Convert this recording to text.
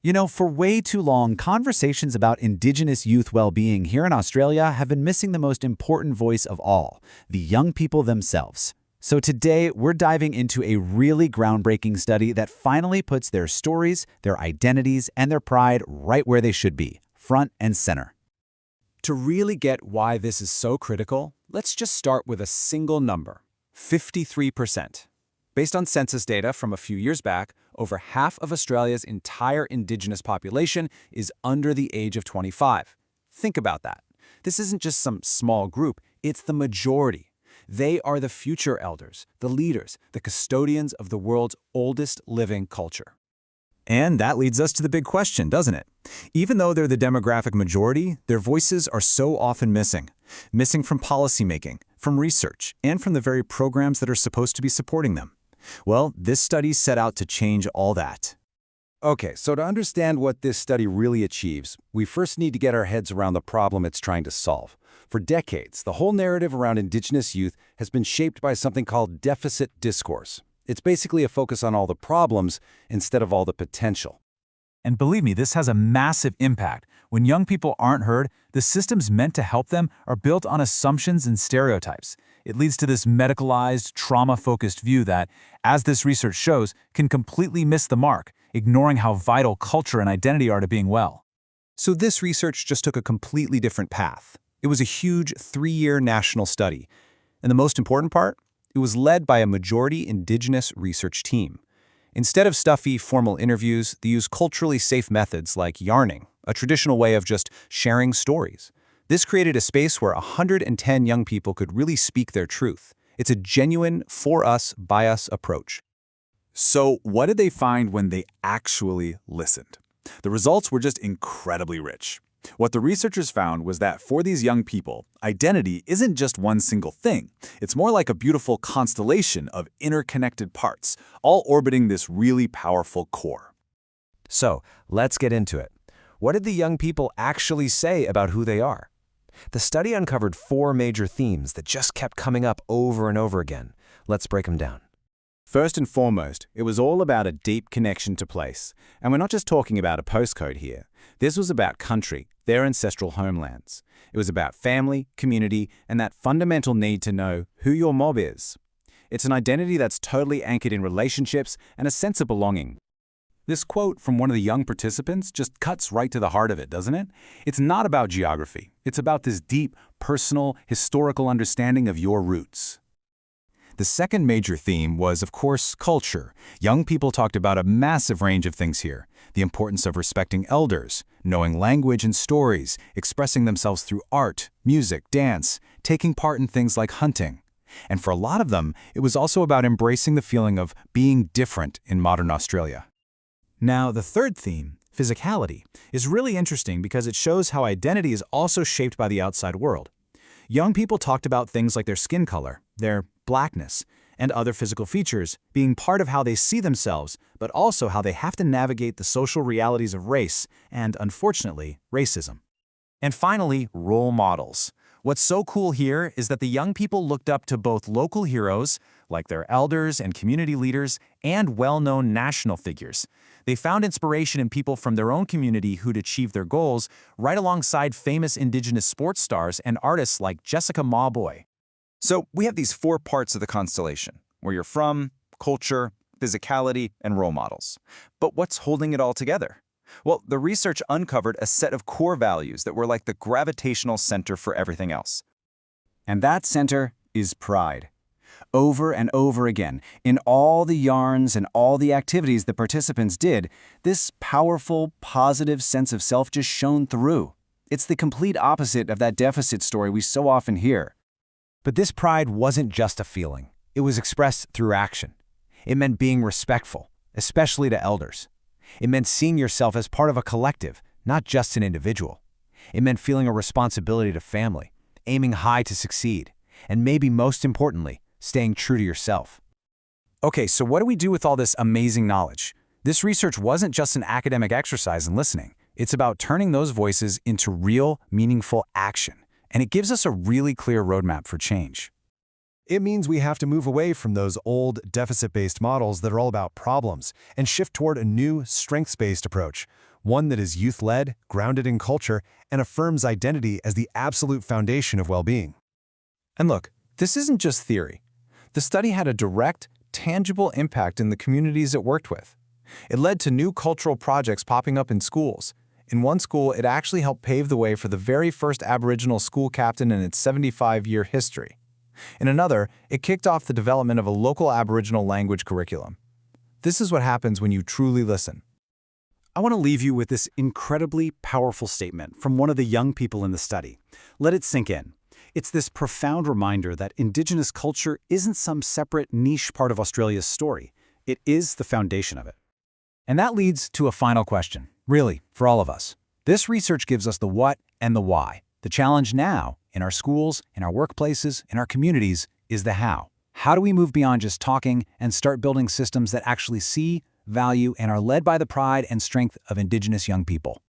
You know, for way too long, conversations about Indigenous youth well-being here in Australia have been missing the most important voice of all, the young people themselves. So today, we're diving into a really groundbreaking study that finally puts their stories, their identities, and their pride right where they should be, front and center. To really get why this is so critical, let's just start with a single number, 53%. Based on census data from a few years back, over half of Australia's entire Indigenous population is under the age of 25. Think about that. This isn't just some small group, it's the majority. They are the future elders, the leaders, the custodians of the world's oldest living culture. And that leads us to the big question, doesn't it? Even though they're the demographic majority, their voices are so often missing. Missing from policymaking, from research, and from the very programs that are supposed to be supporting them. Well, this study set out to change all that. Okay, so to understand what this study really achieves, we first need to get our heads around the problem it's trying to solve. For decades, the whole narrative around Indigenous youth has been shaped by something called deficit discourse. It's basically a focus on all the problems instead of all the potential. And believe me, this has a massive impact. When young people aren't heard, the systems meant to help them are built on assumptions and stereotypes. It leads to this medicalized, trauma-focused view that, as this research shows, can completely miss the mark, ignoring how vital culture and identity are to being well. So this research just took a completely different path. It was a huge 3-year national study. And the most important part? It was led by a majority Indigenous research team. Instead of stuffy, formal interviews, they used culturally safe methods like yarning, a traditional way of just sharing stories. This created a space where 110 young people could really speak their truth. It's a genuine for us, by us approach. So what did they find when they actually listened? The results were just incredibly rich. What the researchers found was that for these young people, identity isn't just one single thing. It's more like a beautiful constellation of interconnected parts, all orbiting this really powerful core. So, let's get into it. What did the young people actually say about who they are? The study uncovered 4 major themes that just kept coming up over and over again. Let's break them down. First and foremost, it was all about a deep connection to place. And we're not just talking about a postcode here. This was about country, their ancestral homelands. It was about family, community, and that fundamental need to know who your mob is. It's an identity that's totally anchored in relationships and a sense of belonging. This quote from one of the young participants just cuts right to the heart of it, doesn't it? It's not about geography. It's about this deep, personal, historical understanding of your roots. The second major theme was, of course, culture. Young people talked about a massive range of things here. The importance of respecting elders, knowing language and stories, expressing themselves through art, music, dance, taking part in things like hunting. And for a lot of them, it was also about embracing the feeling of being different in modern Australia. Now, the third theme, physicality, is really interesting because it shows how identity is also shaped by the outside world. Young people talked about things like their skin color, their blackness, and other physical features being part of how they see themselves, but also how they have to navigate the social realities of race and, unfortunately, racism. And finally, role models. What's so cool here is that the young people looked up to both local heroes, like their elders and community leaders, and well-known national figures. They found inspiration in people from their own community who'd achieved their goals, right alongside famous Indigenous sports stars and artists like Jessica Mawboy. So we have these 4 parts of the constellation: where you're from, culture, physicality, and role models. But what's holding it all together? Well, the research uncovered a set of core values that were like the gravitational center for everything else. And that center is pride. Over and over again, in all the yarns and all the activities the participants did, this powerful, positive sense of self just shone through. It's the complete opposite of that deficit story we so often hear. But this pride wasn't just a feeling. It was expressed through action. It meant being respectful, especially to elders. It meant seeing yourself as part of a collective, not just an individual. It meant feeling a responsibility to family, aiming high to succeed, and maybe most importantly, staying true to yourself. Okay, so what do we do with all this amazing knowledge? This research wasn't just an academic exercise in listening. It's about turning those voices into real, meaningful action. And it gives us a really clear roadmap for change. It means we have to move away from those old, deficit-based models that are all about problems and shift toward a new, strengths-based approach, one that is youth-led, grounded in culture, and affirms identity as the absolute foundation of well-being. And look, this isn't just theory. The study had a direct, tangible impact in the communities it worked with. It led to new cultural projects popping up in schools. In one school, it actually helped pave the way for the very first Aboriginal school captain in its 75-year history. In another, it kicked off the development of a local Aboriginal language curriculum. This is what happens when you truly listen. I want to leave you with this incredibly powerful statement from one of the young people in the study. Let it sink in. It's this profound reminder that Indigenous culture isn't some separate niche part of Australia's story. It is the foundation of it. And that leads to a final question, really, for all of us. This research gives us the what and the why. The challenge now, in our schools, in our workplaces, in our communities, is the how. How do we move beyond just talking and start building systems that actually see, value, and are led by the pride and strength of Indigenous young people?